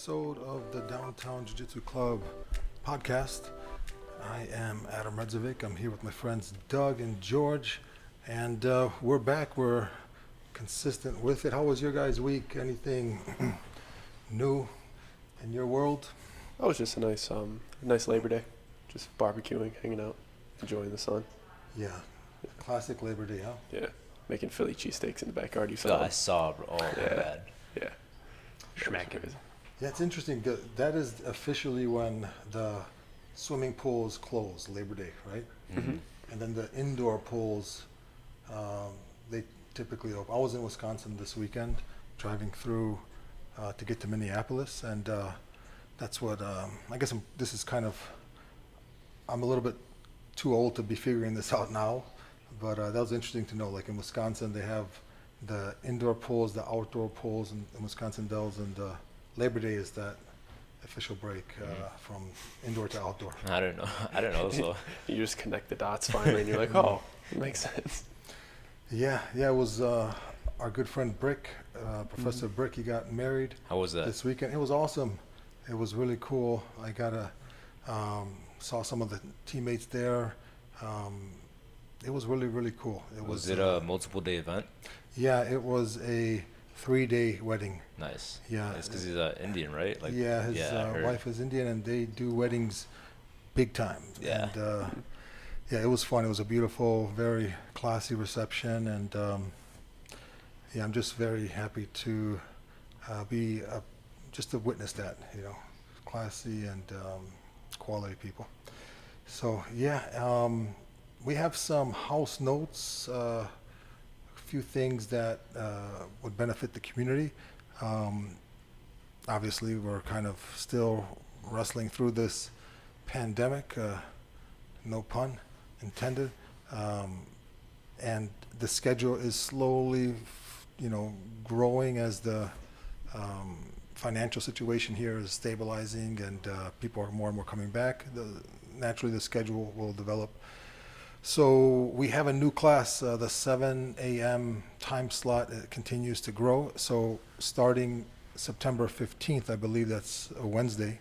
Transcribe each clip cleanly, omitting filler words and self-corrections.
episode of the Downtown Jiu-Jitsu Club podcast. I am Adam Redzovic. I'm here with my friends Doug and George, and we're back. We're consistent with it. How was your guys' week? Anything new in your world? Oh, it was just a nice Labor Day. Just barbecuing, hanging out, enjoying the sun. Yeah, classic Labor Day, huh? Yeah, making Philly cheesesteaks in the backyard. You Oh, I saw, bro. Oh, Yeah. bad. Yeah. Schmacking. Yeah, it's interesting. That is officially when the swimming pools close, Labor Day, right? Mm-hmm. And then the indoor pools, they typically open. I was in Wisconsin this weekend, driving through to get to Minneapolis, and that's what I guess I'm a little bit too old to be figuring this out now, but that was interesting to know. Like in Wisconsin, they have the indoor pools, the outdoor pools in Wisconsin Dells, and Labor Day is that official break from indoor to outdoor. I don't know. So You just connect the dots finally, and you're like, oh, it makes sense. Yeah, it was our good friend Brick, Professor Brick. He got married. how was that? This weekend. It was awesome. It was really cool. I saw some of the teammates there. It was really, really cool. Was it a multiple day event? Yeah, it was a 3-day wedding. Nice. Yeah. It's because he's Indian, right? Like, Yeah, his I heard. wife is Indian, and they do weddings big time. Yeah. And yeah, it was fun. It was a beautiful, very classy reception, and yeah, I'm just very happy to be just to witness that. You know, classy and quality people. So yeah, we have some house notes. A few things that would benefit the community. Obviously, we're kind of still wrestling through this pandemic, no pun intended, and the schedule is slowly, growing as the financial situation here is stabilizing and people are more and more coming back. Naturally, the schedule will develop. So we have a new class, the 7 a.m. time slot continues to grow. So starting September 15th, I believe that's a Wednesday,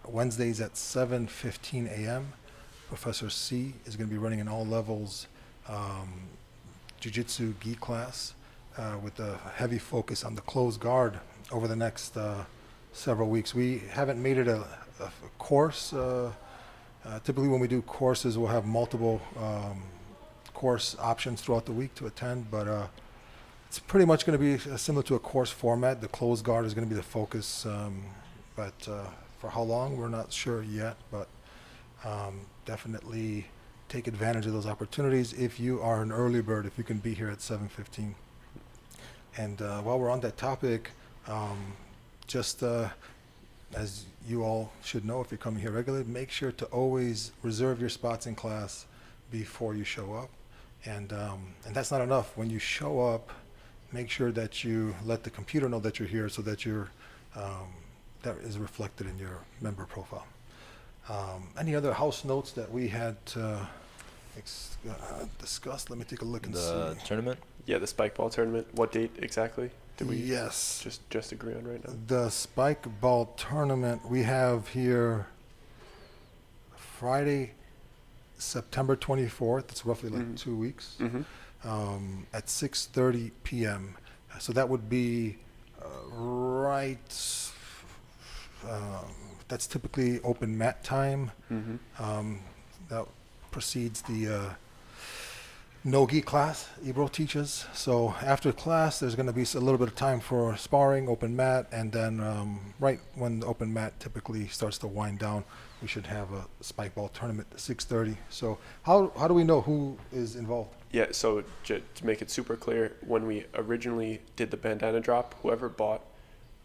Wednesdays at 7:15 a.m., Professor C is going to be running an all levels Jiu-Jitsu gi class with a heavy focus on the closed guard over the next several weeks. We haven't made it a course. Typically when we do courses, we'll have multiple course options throughout the week to attend, but it's pretty much going to be similar to a course format. The closed guard is going to be the focus, but for how long, we're not sure yet, but definitely take advantage of those opportunities if you are an early bird, if you can be here at 7:15. And while we're on that topic, just as you all should know, if you're coming here regularly, make sure to always reserve your spots in class before you show up. And that's not enough. When you show up, make sure that you let the computer know that you're here so that that is reflected in your member profile. Any other house notes that we had discussed? Let me take a look and The see. tournament? Yeah, the spike ball tournament. What date exactly? Did we Yes. just agree on right now? The spike ball tournament we have here Friday, September 24th. It's roughly like 2 weeks. Mm-hmm. At 6:30 p.m. So that would be right. That's typically open mat time. Mm-hmm. That precedes the no-gi class Ebro teaches. So after class, there's going to be a little bit of time for sparring, open mat, and then right when the open mat typically starts to wind down, we should have a spike ball tournament at 6:30. So how do we know who is involved? Yeah, so to make it super clear, when we originally did the bandana drop, whoever bought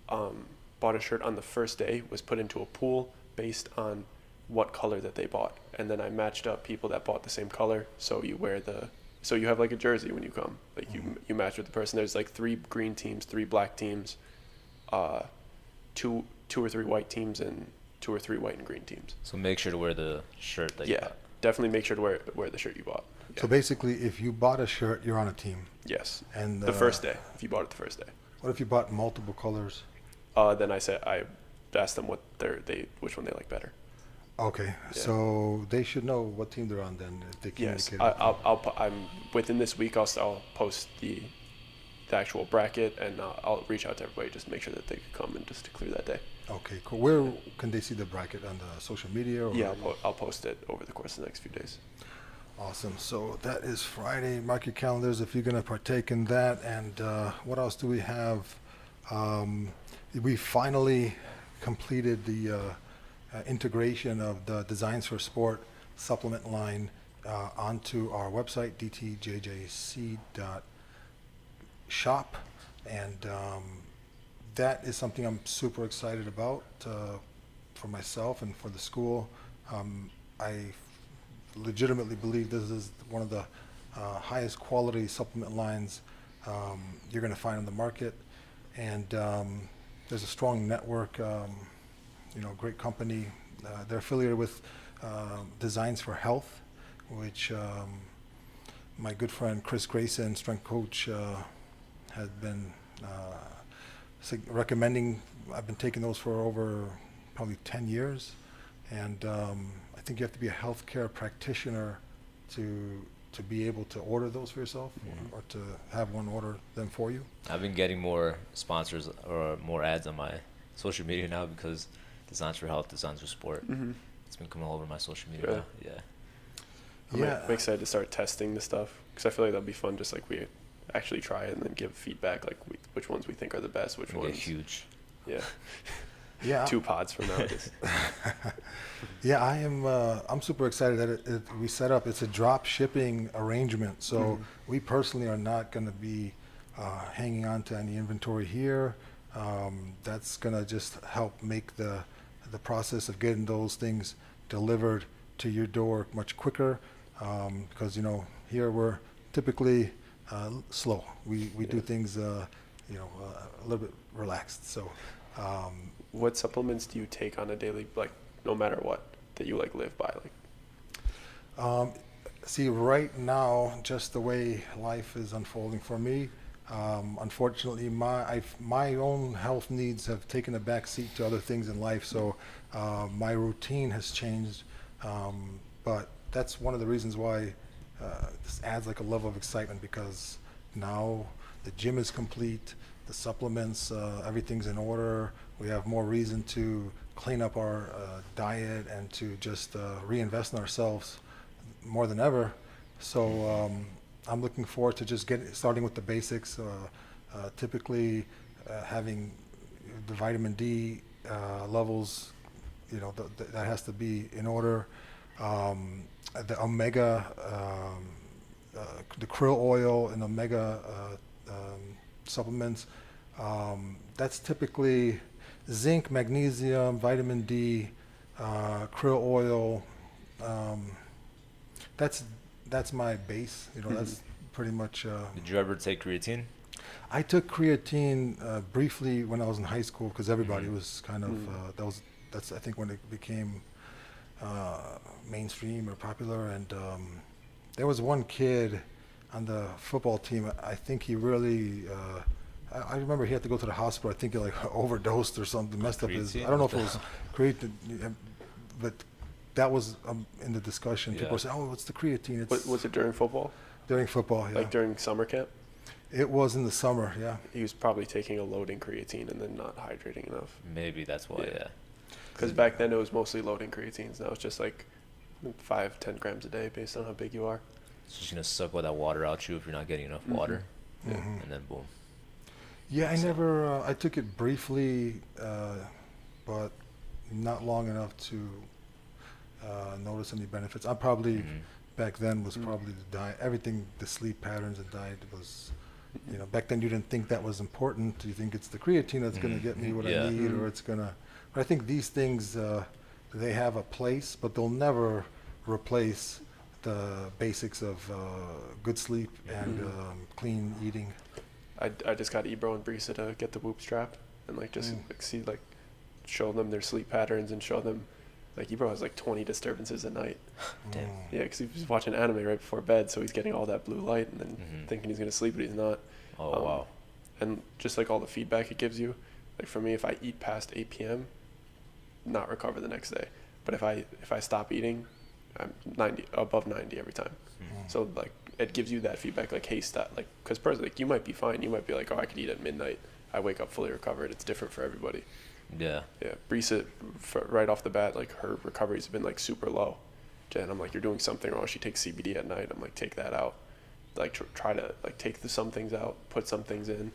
a shirt on the first day was put into a pool based on what color that they bought. And then I matched up people that bought the same color, so you have like a jersey when you come. Like you match with the person. There's like 3 green teams, 3 black teams, 2 or 3 white teams, and 2 or 3 white and green teams. So make sure to wear the shirt that you bought. Definitely make sure to wear the shirt you bought. Yeah. So basically, if you bought a shirt, you're on a team. Yes. And The first day, if you bought it the first day. What if you bought multiple colors? Then I asked them which one they like better. Okay, Yeah. so they should know what team they're on then if they Yes, communicate. I'm within this week. I'll post the actual bracket, and I'll reach out to everybody just to make sure that they can come and just to clear that day. Okay, cool. Where can they see the bracket, on the social media? Or? Yeah, I'll post it over the course of the next few days. Awesome. So that is Friday. Mark your calendars if you're going to partake in that. And what else do we have? We finally completed the integration of the Designs for Sport supplement line onto our website, dtjjc.shop. And that is something I'm super excited about for myself and for the school. I legitimately believe this is one of the highest quality supplement lines you're going to find on the market, and there's a strong network, great company. They're affiliated with Designs for Health, which my good friend Chris Grayson, strength coach, has been recommending. I've been taking those for over probably 10 years, and I think you have to be a healthcare practitioner to be able to order those for yourself, or to have one order them for you. I've been getting more sponsors or more ads on my social media now because Designs for Health, Designs for Sport. Mm-hmm. It's been coming all over my social media Really? now. Yeah. I'm excited to start testing the stuff because I feel like that'll be fun. Just like we actually try it and then give feedback, like which ones we think are the best, which It'll ones. get huge. Yeah. Yeah. 2 pods from now. Yeah, I'm super excited that we set up. It's a drop shipping arrangement, so we personally are not going to be hanging on to any inventory here. That's going to just help make the process of getting those things delivered to your door much quicker, because here we're typically slow. We do things a little bit relaxed. So What supplements do you take on a daily, like no matter what, that you like live by? Like, see, right now, just the way life is unfolding for me, unfortunately, my own health needs have taken a back seat to other things in life. So my routine has changed, but that's one of the reasons why this adds like a level of excitement, because now the gym is complete, the supplements, everything's in order. We have more reason to clean up our diet and to just reinvest in ourselves more than ever. So I'm looking forward to just starting with the basics. Typically, having the vitamin D levels, that has to be in order. The omega, the krill oil and omega supplements. That's typically zinc, magnesium, vitamin D, krill oil. That's my base. That's pretty much. Did you ever take creatine? I took creatine briefly when I was in high school, because everybody was kind of that's I think when it became mainstream or popular, and there was one kid on the football team. I think he really. I remember he had to go to the hospital. I think he like overdosed or something, messed up his. I don't know if it was creatine, but that was in the discussion. People were saying, "Oh, what's the creatine?" was it during football? During football, yeah. Like during summer camp? It was in the summer, yeah. He was probably taking a loading creatine and then not hydrating enough. Maybe that's why, yeah. Because back then it was mostly loading creatines. Now it's just like 5-10 grams a day based on how big you are. It's just going to suck all that water out you if you're not getting enough water. And then boom. Yeah, I took it briefly, but not long enough to notice any benefits. I probably, back then, was probably the diet. Everything, the sleep patterns and diet was, back then you didn't think that was important. You think it's the creatine that's going to get me what I need, or it's going to. But I think these things, they have a place, but they'll never replace the basics of good sleep and clean eating. I just got Ebro and Brisa to get the Whoop strap and show them their sleep patterns and show them, like, Ebro has like 20 disturbances a night. Damn. Yeah, because he was watching anime right before bed, so he's getting all that blue light and then thinking he's going to sleep, but he's not. Oh, wow. And just like all the feedback it gives you, Like for me, if I eat past 8 p.m., not recover the next day. But if I stop eating, I'm above 90 every time. So like it gives you that feedback, like, hey, stop, like, because personally, like, you might be fine. You might be like, oh, I could eat at midnight. I wake up fully recovered. It's different for everybody. Yeah. Yeah. Breesa, right off the bat, like her recovery's been like super low. And I'm like, you're doing something wrong. She takes CBD at night. I'm like, take that out. Like try to like take some things out, put some things in.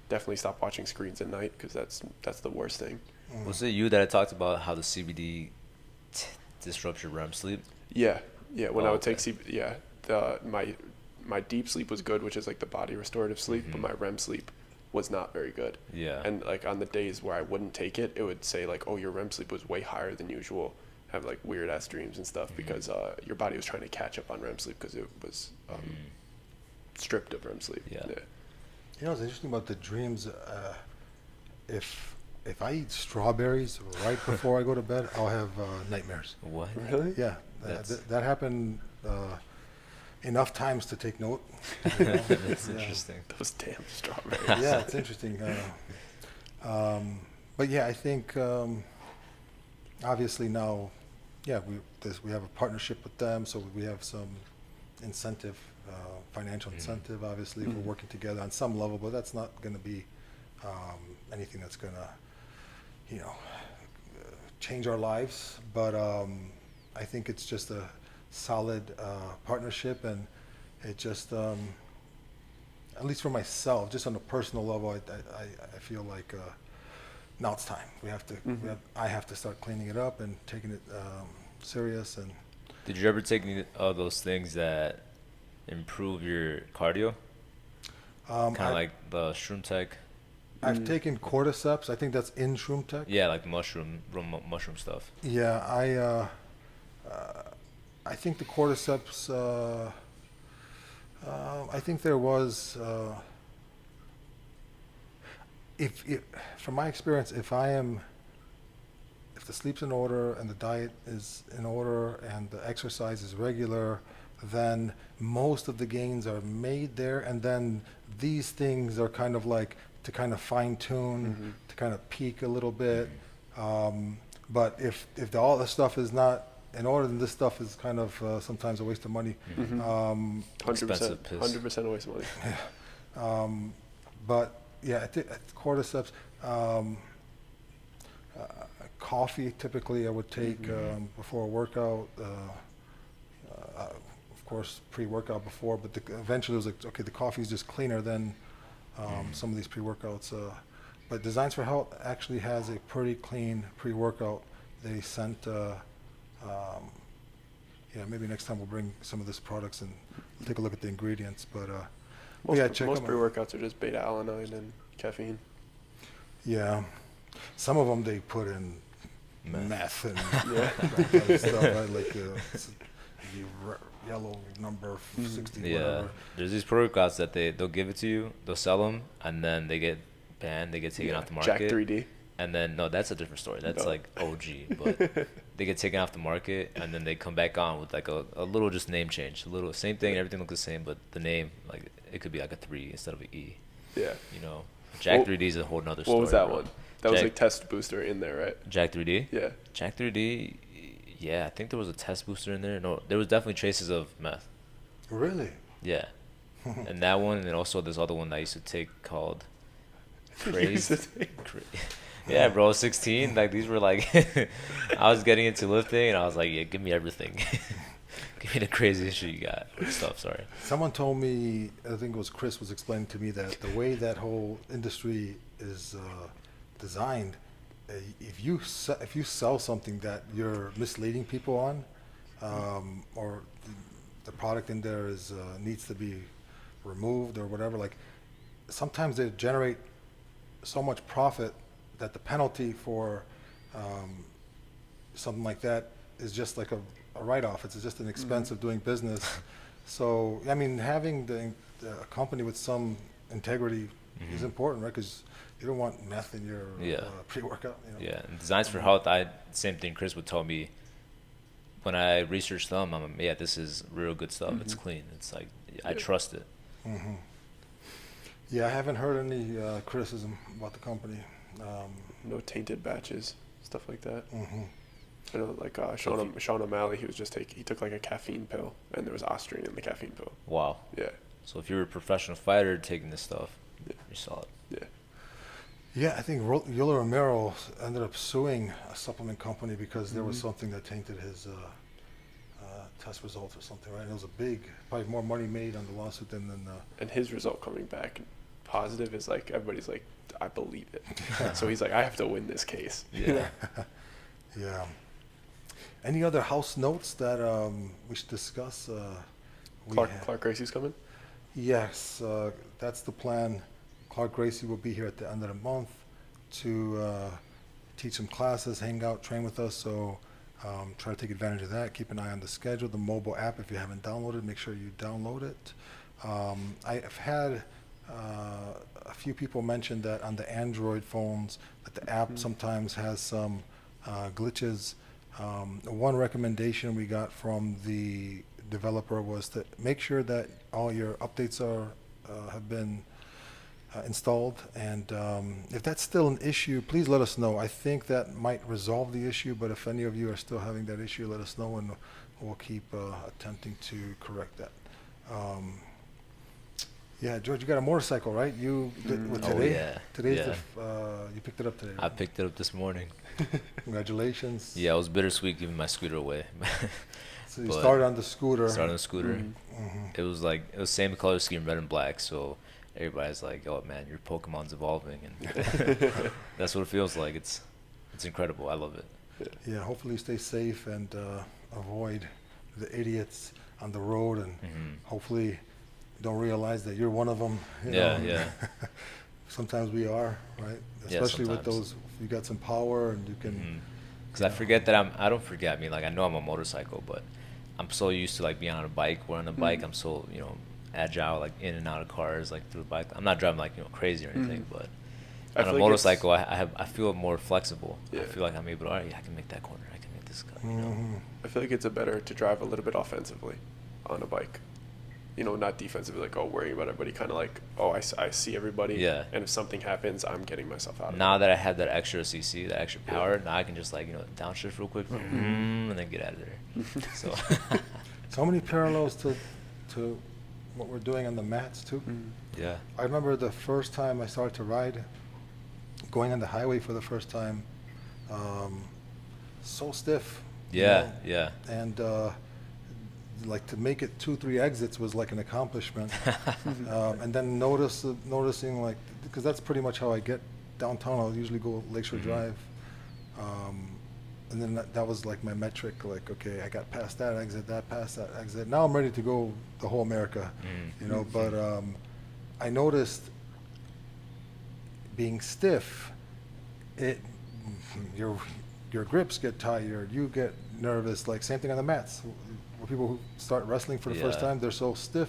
Definitely stop watching screens at night, because that's the worst thing. Was it you that talked about how the CBD disrupts your REM sleep? Yeah. When I would okay. take CBD, my deep sleep was good, which is like the body restorative sleep, but my REM sleep was not very good. Yeah. And like on the days where I wouldn't take it, it would say like, oh, your REM sleep was way higher than usual. Have like weird ass dreams and stuff, because your body was trying to catch up on REM sleep, because it was stripped of REM sleep. Yeah. You know what's interesting about the dreams? If I eat strawberries right before I go to bed, I'll have nightmares. What? Really? Yeah, that happened enough times to take note. You know? That's Yeah. interesting. Those damn strawberries. Yeah, it's interesting. But yeah, I think obviously now, yeah, we have a partnership with them, so we have some incentive, financial incentive. Obviously, we're working together on some level, but that's not going to be anything that's going to, change our lives. But I think it's just a solid partnership, and it just, at least for myself, just on a personal level, I feel like now it's time. I have to start cleaning it up and taking it serious. And Did you ever take any of those things that improve your cardio? Kind of like the Shroom Tech? I've taken cordyceps. I think that's in Shroom Tech. Yeah, like mushroom stuff. Yeah, I think the cordyceps. I think there was. If from my experience, if the sleep's in order and the diet is in order and the exercise is regular, then most of the gains are made there, and then these things are kind of like to kind of fine tune, to kind of peak a little bit. But if all the stuff is not in order, then this stuff is kind of sometimes a waste of money. 100%, 100% a waste of money. But yeah, I think cordyceps, coffee typically I would take before a workout. Of course, pre-workout before, but eventually it was like, okay, the coffee is just cleaner than some of these pre-workouts. But Designs for Health actually has a pretty clean pre-workout. They sent, maybe next time we'll bring some of these products and take a look at the ingredients. But most pre-workouts are just beta-alanine and caffeine. Yeah, some of them they put in meth and Yeah. that kind of stuff, right? Like the yellow number 60, whatever. There's these pre-workouts that they'll give it to you, they'll sell them, and then they get banned, they get taken off the market. Jack 3D. And then, no, that's a different story. That's like OG. But they get taken off the market, and then they come back on with like a little just name change. A little, same thing, everything looks the same, but the name, like, it could be like a 3 instead of an E. Yeah. Jack 3D is a whole nother story. What was that bro. one? That was like test booster in there, right? Jack 3D? Yeah. Jack 3D, yeah, I think there was a test booster in there. No, there was definitely traces of meth. Really? Yeah. And that one, and then also this other one that I used to take called Crazed. Yeah, bro, 16. Like, these were like, I was getting into lifting, and I was like, yeah, give me everything. Give me the craziest shit you got. Stuff, sorry. Someone told me, I think it was Chris, was explaining to me that the way that whole industry is designed, if you sell something that you're misleading people on, or the product in there is needs to be removed or whatever, like sometimes they generate so much profit that the penalty for something like that is just like a write-off. It's just an expense of doing business. So, I mean, having the company with some integrity is important, right? Because you don't want meth in your pre-workout. Yeah, and Designs for Health, same thing Chris would tell me. When I researched them, I'm like, yeah, this is real good stuff. It's clean. It's like, I trust it. Yeah, I haven't heard any criticism about the company. No tainted batches, stuff like that. hmm I know, like Sean O'Malley, he took like a caffeine pill, and there was ostarine in the caffeine pill. Wow. Yeah. So if you're a professional fighter taking this stuff, Yeah. you're solid. Yeah. Yeah, I think Yola Romero ended up suing a supplement company because there was something that tainted his test results or something, right? And it was probably more money made on the lawsuit than And his result coming back positive is like, everybody's like, I believe it. So he's like, I have to win this case. Yeah. Yeah. Any other house notes that we should discuss? Clark Gracie's coming? Yes, that's the plan. Clark Gracie will be here at the end of the month to teach some classes, hang out, train with us. So try to take advantage of that. Keep an eye on the schedule. The mobile app, if you haven't downloaded, make sure you download it. I've had a few people mention that on the Android phones, that the app sometimes has some glitches. One recommendation we got from the developer was to make sure that all your updates have been installed, and if that's still an issue, please let us know. I think that might resolve the issue, but if any of you are still having that issue, let us know, and we'll keep attempting to correct that. Yeah, George, you got a motorcycle, right? You did, today? Oh, yeah. Today's Yeah. you picked it up today, I right? picked it up this morning. Congratulations. Yeah, it was bittersweet giving my scooter away. So you But started on the scooter. Started on the scooter. Mhm. It was same color scheme, red and black. So everybody's like, "Oh man, your Pokemon's evolving," and that's what it feels like. It's incredible. I love it. Yeah, hopefully you stay safe and avoid the idiots on the road, and hopefully don't realize that you're one of them. Yeah. Sometimes we are, right? Yeah, Especially with sometimes. those, you got some power and you can. Because I forget that I don't forget. I mean, like I know I'm a motorcycle, but I'm so used to like being on a bike. Where on a bike, I'm so agile, like in and out of cars, like through the bike. I'm not driving like crazy or anything, but I on a feel like motorcycle, I feel more flexible. Yeah. I feel like I'm able to. All right, I can make that corner. I can make this cut. I feel like it's better to drive a little bit offensively on a bike. Not defensively, like, worrying about everybody, kind of like, I see everybody. Yeah. And if something happens, I'm getting myself out of it. Now that I have that extra CC, that extra power, now I can just downshift real quick, and then get out of there. So. So many parallels to what we're doing on the mats too. Yeah. I remember the first time I started to ride, going on the highway for the first time, so stiff. Yeah. Yeah. And like to make it 2-3 exits was like an accomplishment. And then noticing like, because that's pretty much how I get downtown. I'll usually go Lakeshore Drive. And then that was like my metric, like, okay, I got past that exit. Now I'm ready to go the whole America, but I noticed being stiff, your grips get tired, you get nervous, like same thing on the mats. Where people who start wrestling for the first time, they're so stiff,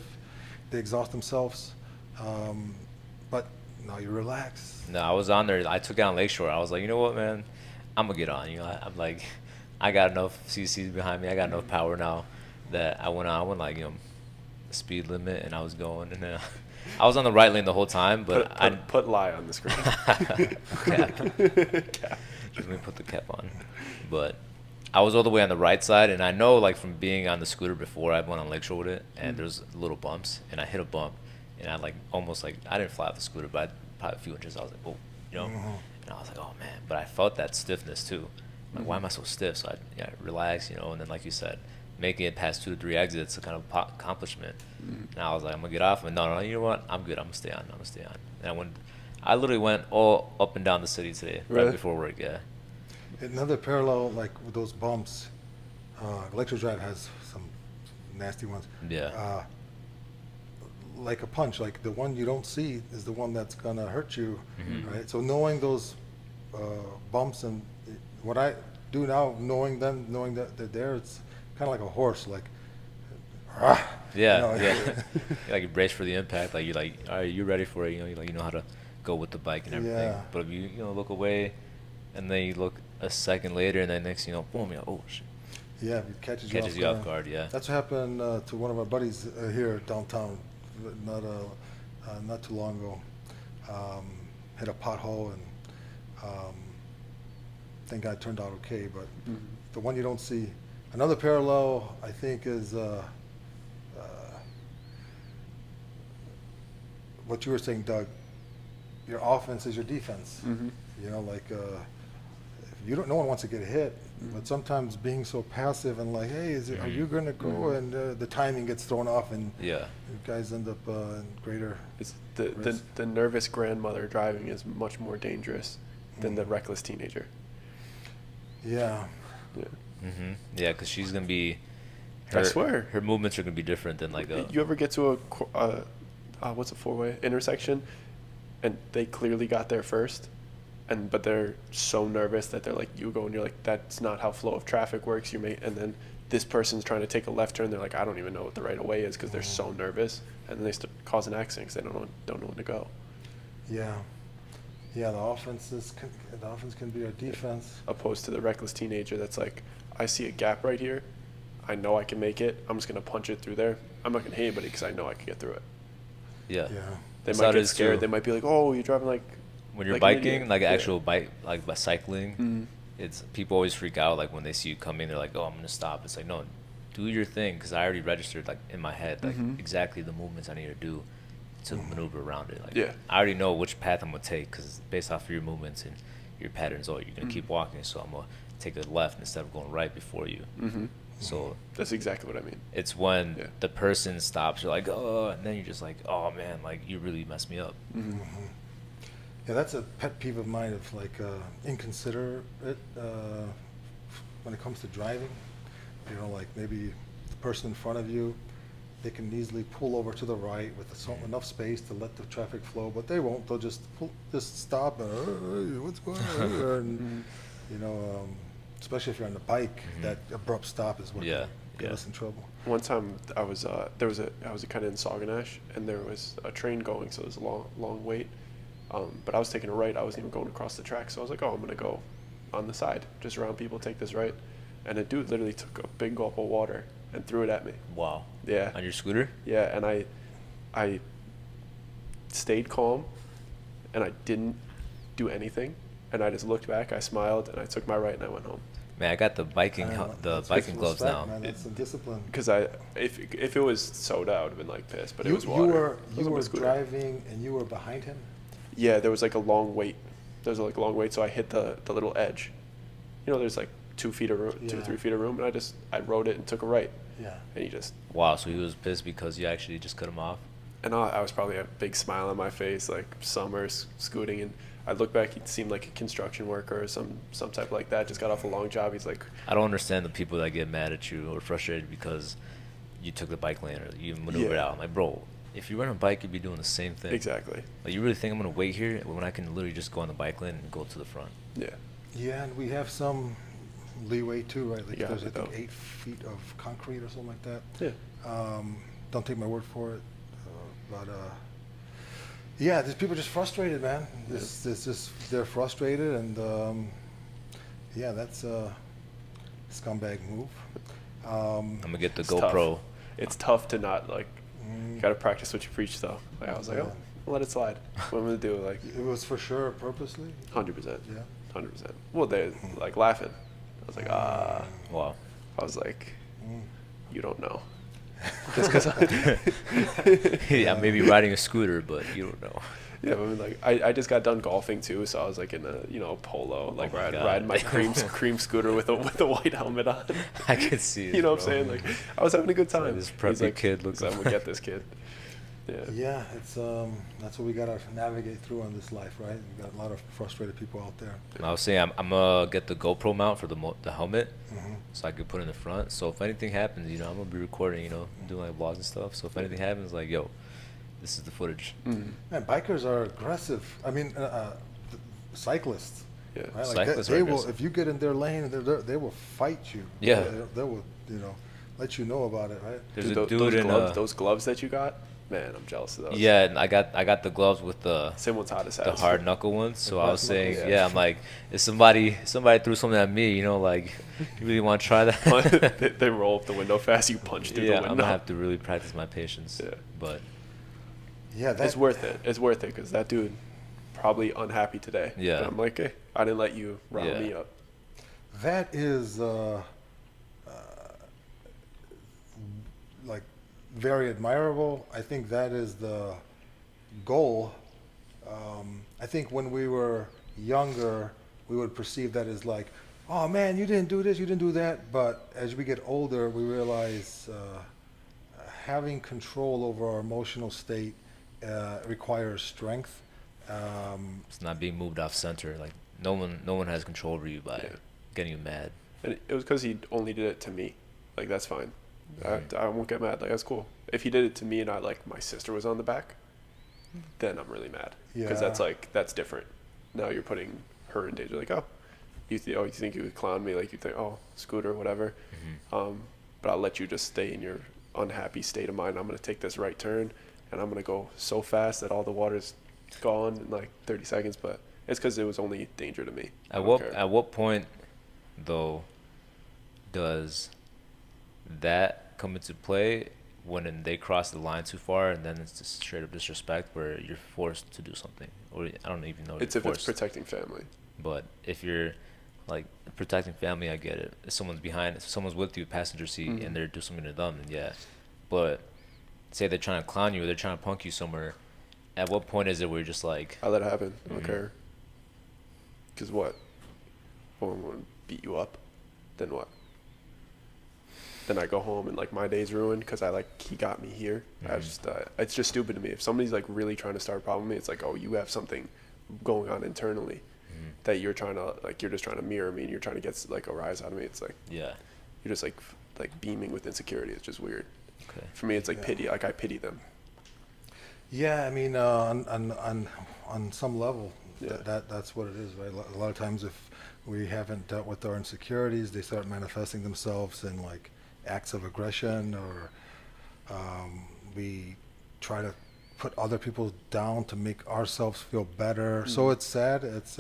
they exhaust themselves, but now you relax. No, I was on there. I took it on Lakeshore. I was like, you know what, man? I'm going to get on. I'm like, I got enough CCs behind me. I got enough power now that I went like, the speed limit, and I was going. And then I was on the right lane the whole time, but put lie on the screen. Cap. Just let me put the cap on. But I was all the way on the right side, and I know, like, from being on the scooter before, I went on Lakeshore with it, and there's little bumps, and I hit a bump, and I, like, almost, like, I didn't fly off the scooter, but probably a few inches, I was like, oh, and I was like, oh, man, but I felt that stiffness, too. Like, why am I so stiff? So I relaxed, and then, like you said, making it past 2 to 3 exits, a kind of accomplishment. And I was like, I'm going to get off, and no, you know what? I'm good. I'm going to stay on. And I literally went all up and down the city today, right before work, yeah. Another parallel, like with those bumps, Lakeshore Drive has some nasty ones. Yeah. Like a punch, like the one you don't see is the one that's gonna hurt you, right? So knowing those bumps, and what I do now, knowing that they're there, it's kind of like a horse, like. Yeah. Like you brace for the impact, like you're like, all right, you're ready for it. You know how to go with the bike and everything. Yeah. But if you look away, and then you look a second later, and then next boom, oh shit. Yeah, it catches you off guard. Yeah. That's what happened to one of our buddies here downtown, not too long ago. Hit a pothole, and Thank God it turned out okay, but the one you don't see. Another parallel, I think, is what you were saying, Doug. Your offense is your defense. You know, like you don't. No one wants to get hit, but sometimes being so passive and like, hey, are you going to go? And the timing gets thrown off, and you guys end up in greater. It's the nervous grandmother driving is much more dangerous than the reckless teenager. Yeah. Yeah. Yeah, because she's gonna be. I swear. Her movements are gonna be different than like a. You ever get to what's a four-way intersection, and they clearly got there first, but they're so nervous that they're like, you go and you're like, that's not how flow of traffic works. And then this person's trying to take a left turn. They're like, I don't even know what the right of way is because they're so nervous, and then they start causing accidents. They don't know when to go. Yeah. Yeah, the offense can be our defense. Opposed to the reckless teenager that's like, I see a gap right here. I know I can make it. I'm just going to punch it through there. I'm not going to hit anybody because I know I can get through it. Yeah. They might get scared. They might be like, oh, you're driving like. When you're biking, like actual bike, like by cycling, it's people always freak out like when they see you coming. They're like, oh, I'm going to stop. It's like, no, do your thing because I already registered like in my head like exactly the movements I need to do to maneuver around it. Like, I already know which path I'm going to take because based off of your movements and your patterns, you're going to keep walking. So I'm going to take a left instead of going right before you. So that's exactly what I mean. It's when the person stops, you're like, oh, and then you're just like, oh man, like you really messed me up. Yeah, that's a pet peeve of mine of like inconsiderate when it comes to driving. You know, like maybe the person in front of you, they can easily pull over to the right with enough space to let the traffic flow, but they won't. They'll just stop and hey, what's going on here? And you know. Especially if you're on the bike, that abrupt stop is what can get us in trouble. One time I was kind of in Sauganash, and there was a train going, so there's a long wait. But I was taking a right. I wasn't even going across the track, so I was like, oh, I'm gonna go on the side, just around people, take this right. And a dude literally took a big gulp of water and threw it at me. Wow. Yeah. On your scooter? Yeah, and I stayed calm, and I didn't do anything. And I just looked back, I smiled, and I took my right, and I went home. Man, I got the biking gloves now. Man, that's some discipline. Because if it was soda, I would have been like pissed, but it was water. You were driving, and you were behind him? Yeah, there was like a long wait. So I hit the little edge. You know, there's like 2 feet of room, 2 or 3 feet of room, and I rode it and took a right. Yeah. And he just. Wow, so he was pissed because you actually just cut him off? And I was probably a big smile on my face, like summer scooting, and I looked back, he seemed like a construction worker or some type like that, just got off a long job. He's like, I don't understand the people that get mad at you or frustrated because you took the bike lane or you maneuvered out. I'm like, bro, if you run a bike, you'd be doing the same thing. Exactly. Like, you really think I'm going to wait here when I can literally just go on the bike lane and go to the front? Yeah. Yeah, and we have some leeway too, right? Like there's I think 8 feet of concrete or something like that. Yeah. Don't take my word for it, but yeah, these people are just frustrated, man. They're frustrated, and yeah, that's a scumbag move. I'm gonna get the GoPro. Tough. It's tough to not like. You gotta practice what you preach, though. Like, I was like, oh, I'll let it slide. What I'm gonna do, like. It was for sure purposely. 100%. Yeah. 100%. Well, they're like laughing. I was like, wow. I was like, you don't know. Just because yeah, maybe riding a scooter, but you don't know. Yeah, I mean, like I just got done golfing too, so I was like in a polo, like riding my cream scooter with a white helmet on. I could see it. You know what I'm saying? Like I was having a good time. Like this preppy kid looks. I'm gonna get this kid. Yeah. Yeah, it's that's what we gotta navigate through on this life, right? We got a lot of frustrated people out there. I was saying I'm gonna get the GoPro mount for the helmet, so I could put it in the front. So if anything happens, I'm gonna be recording, doing like vlogs and stuff. So if anything happens, like this is the footage. Man, bikers are aggressive. I mean, cyclists. Yeah, right? Like cyclists they are will. aggressive. If you get in their lane, they will fight you. Yeah, they will. Let you know about it, right? There's a dude in those gloves that you got. Man, I'm jealous of those. Yeah, and I got the gloves with the the hard knuckle ones. So I was saying, I'm like, if somebody threw something at me, like, you really want to try that? they roll up the window fast. You punch through the window. I'm gonna have to really practice my patience. Yeah, but it's worth it. It's worth it because that dude probably unhappy today. Yeah. And I'm like, hey, I didn't let you rile me up. That is like very admirable. I think that is the goal. I think when we were younger, we would perceive that as like, oh man, you didn't do this, you didn't do that. But as we get older, we realize having control over our emotional state requires strength. It's not being moved off center. Like no one has control over you by getting you mad. And it was because he only did it to me. Like, that's fine. I won't get mad. Like, that's cool. If he did it to me and my sister was on the back, then I'm really mad. Because that's different. Now you're putting her in danger. Like, you think you could clown me? Like, you think, scooter, whatever. But I'll let you just stay in your unhappy state of mind. I'm going to take this right turn, and I'm going to go so fast that all the water's gone in like 30 seconds. But it's because it was only danger to me. At what point, though, does that come into play when they cross the line too far, and then it's just straight up disrespect where you're forced to do something, or I don't even know. It's if it's protecting family. But if you're like protecting family, I get it. If someone's with you, passenger seat, and they're doing something to them, then yeah. But say they're trying to clown you or they're trying to punk you somewhere. At what point is it where you're just like, I let it happen. I don't care. Because what? Someone would beat you up, then what? Then I go home and like my day's ruined because he got me here. It's just stupid to me. If somebody's like really trying to start a problem with me, it's like, oh, you have something going on internally that you're trying to you're just trying to mirror me and you're trying to get like a rise out of me. It's like, you're just like beaming with insecurity. It's just weird. Okay. For me, it's like pity. Like, I pity them. Yeah, I mean, on some level, that's what it is, right? A lot of times, if we haven't dealt with our insecurities, they start manifesting themselves in like acts of aggression, or we try to put other people down to make ourselves feel better. So it's sad. It's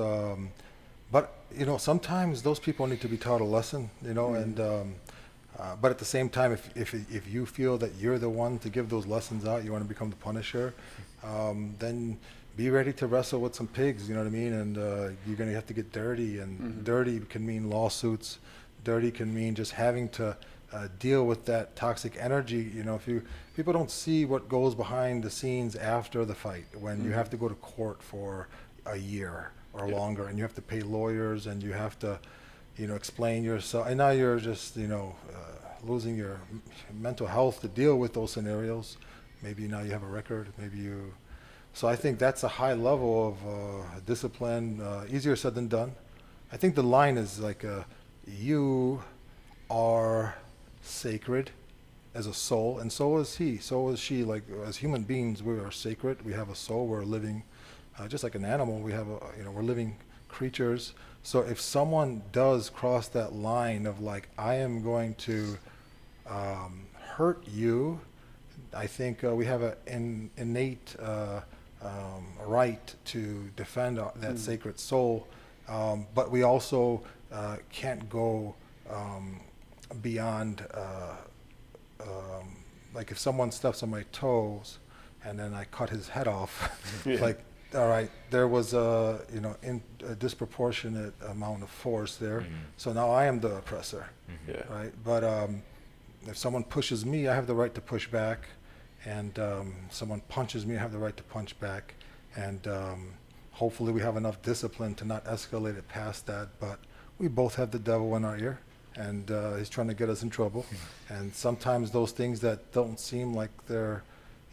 but sometimes those people need to be taught a lesson, and but at the same time, if you feel that you're the one to give those lessons out, you want to become the punisher, then be ready to wrestle with some pigs, you know what I mean? And you're going to have to get dirty, and dirty can mean lawsuits. Dirty can mean just having to deal with that toxic energy. People don't see what goes behind the scenes after the fight, when you have to go to court for a year or longer, and you have to pay lawyers, and you have to explain yourself, and now you're just losing your mental health to deal with those scenarios. Maybe now you have a record, so I think that's a high level of discipline, easier said than done. I think the line is like, you are sacred as a soul, and so is he, so is she. Like, as human beings, we are sacred. We have a soul. We're living, just like an animal. We have we're living creatures. So if someone does cross that line of like, I am going to hurt you, I think we have an innate right to defend that sacred soul, but we also can't go beyond. Like, if someone steps on my toes and then I cut his head off, like, all right, there was a disproportionate amount of force there. So now I am the oppressor, right? But if someone pushes me, I have the right to push back, and someone punches me, I have the right to punch back, and hopefully we have enough discipline to not escalate it past that. But we both have the devil in our ear, and he's trying to get us in trouble. And sometimes those things that don't seem like they're,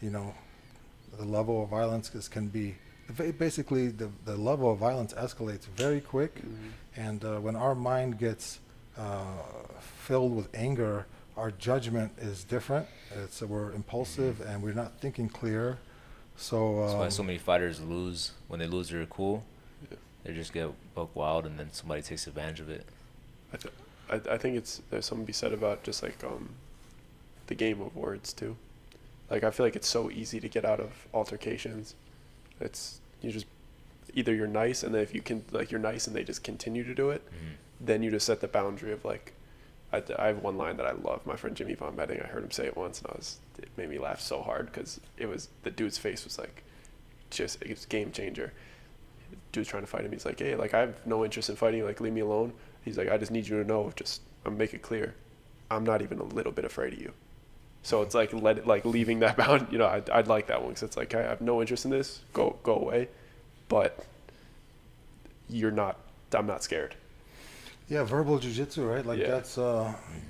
the level of violence can be. Basically, the level of violence escalates very quick, and when our mind gets filled with anger, our judgment is different. We're impulsive, and we're not thinking clear. So that's why so many fighters lose. When they lose their cool, they just get buck wild, and then somebody takes advantage of it. I think there's something to be said about just like the game of words too. Like, I feel like it's so easy to get out of altercations. You just either you're nice, and then if you can, like, you're nice and they just continue to do it, then you just set the boundary of like, I have one line that I love. My friend Jimmy Von Betting, I heard him say it once, and it made me laugh so hard because the dude's face was like, it was game changer. dude's trying to fight him. He's like, hey, like, I have no interest in fighting. Like, leave me alone. He's like, I just need you to know, just make it clear, I'm not even a little bit afraid of you. So it's like leaving that bound. You know, I'd like that one, because it's like, I have no interest in this. Go away. But I'm not scared. Yeah, verbal jiu-jitsu, right? Like, Yeah.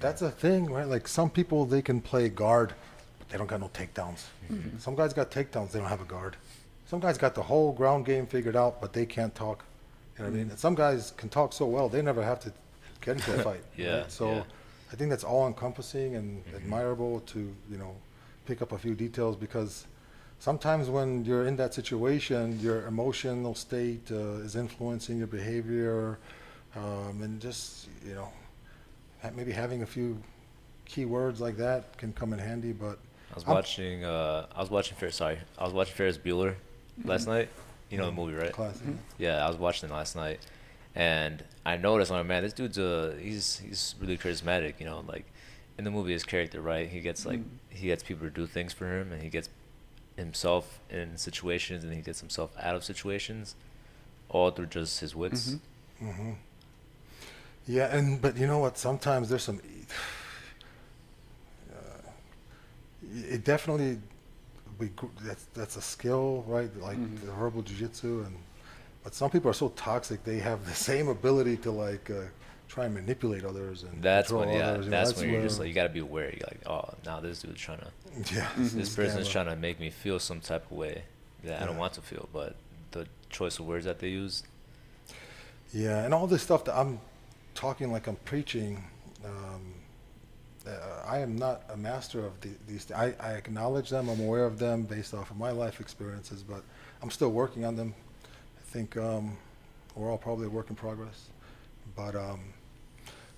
that's a thing, right? Like, some people, they can play guard, but they don't got no takedowns. Mm-hmm. Some guys got takedowns, they don't have a guard. Some guys got the whole ground game figured out, but they can't talk. You know what I mean? And some guys can talk so well, they never have to get into a fight. Yeah, Right? So yeah. I think that's all encompassing and admirable to, you know, pick up a few details, because sometimes when you're in that situation, your emotional state is influencing your behavior, and just, you know, maybe having a few key words like that can come in handy. But I was watching Ferris Bueller last night. You know the movie, right? classic. Yeah, I was watching it last night, and I noticed, like, man, this dude's he's really charismatic. You know, like in the movie, his character, right? He gets he gets people to do things for him, and he gets himself in situations, and he gets himself out of situations, all through just his wits. Mm-hmm. Yeah, but you know what? Sometimes there's some. It definitely, that's a skill, right? Like the verbal jiu-jitsu, but some people are so toxic. They have the same ability to like try and manipulate others and That's control when, others. You know, that's when you're where- just like, you gotta be aware. You're like, oh, now this dude's trying to, yeah, this person's trying to make me feel some type of way that I don't want to feel. But the choice of words that they use. Yeah, and all this stuff that I'm talking like I'm preaching. I am not a master of these. I acknowledge them. I'm aware of them based off of my life experiences, but I'm still working on them. I think we're all probably a work in progress. But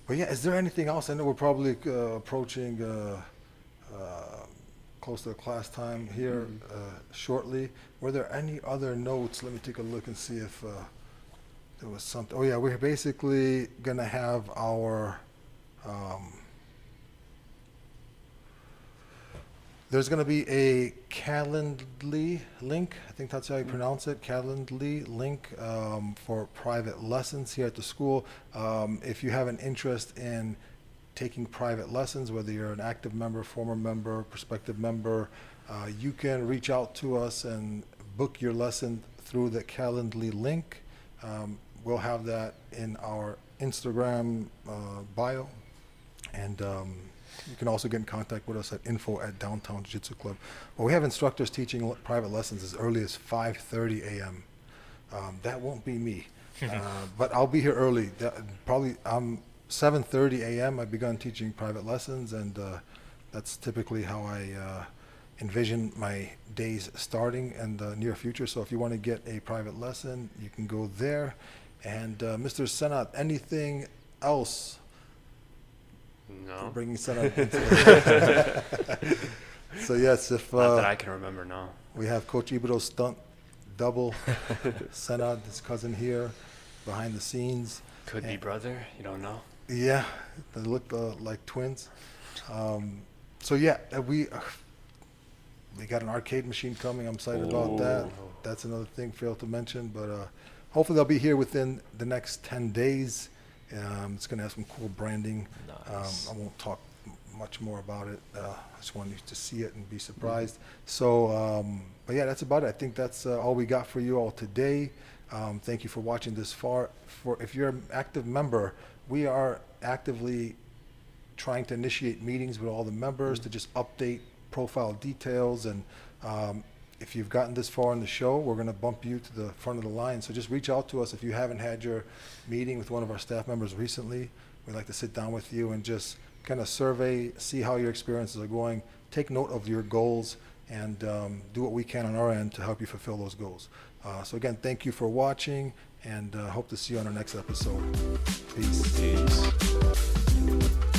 yeah, is there anything else? I know we're probably approaching close to the class time here shortly. Were there any other notes? Let me take a look and see if there was something. Oh yeah, we're basically gonna have our. There's going to be a Calendly link, I think that's how you pronounce it, Calendly link for private lessons here at the school. If you have an interest in taking private lessons, whether you're an active member, former member, prospective member, you can reach out to us and book your lesson through the Calendly link. We'll have that in our Instagram bio, and you can also get in contact with us at info@Downtown Jiu-Jitsu Club. Well, we have instructors teaching private lessons as early as 5:30 a.m. That won't be me, but I'll be here early. Probably 7:30 a.m. I've begun teaching private lessons, and that's typically how I envision my days starting in the near future. So if you want to get a private lesson, you can go there. And Mr. Senat, anything else? No. Bringing Senat into the So yes, if Not that I can remember, no. we have Coach Ibado's stunt double, Senat, his cousin here, behind the scenes. Could be brother, you don't know. Yeah, they look like twins. So yeah, we got an arcade machine coming. I'm excited about that. That's another thing failed to mention, but hopefully they'll be here within the next 10 days. It's going to have some cool branding. Nice. I won't talk much more about it. I just want you to see it and be surprised. So, but yeah, that's about it. I think that's all we got for you all today. Thank you for watching this far. If you're an active member, we are actively trying to initiate meetings with all the members to just update profile details. And if you've gotten this far in the show, we're going to bump you to the front of the line. So just reach out to us if you haven't had your meeting with one of our staff members recently. We'd like to sit down with you and just kind of survey, see how your experiences are going, take note of your goals, and do what we can on our end to help you fulfill those goals. So again, thank you for watching, and hope to see you on our next episode. Peace. Peace.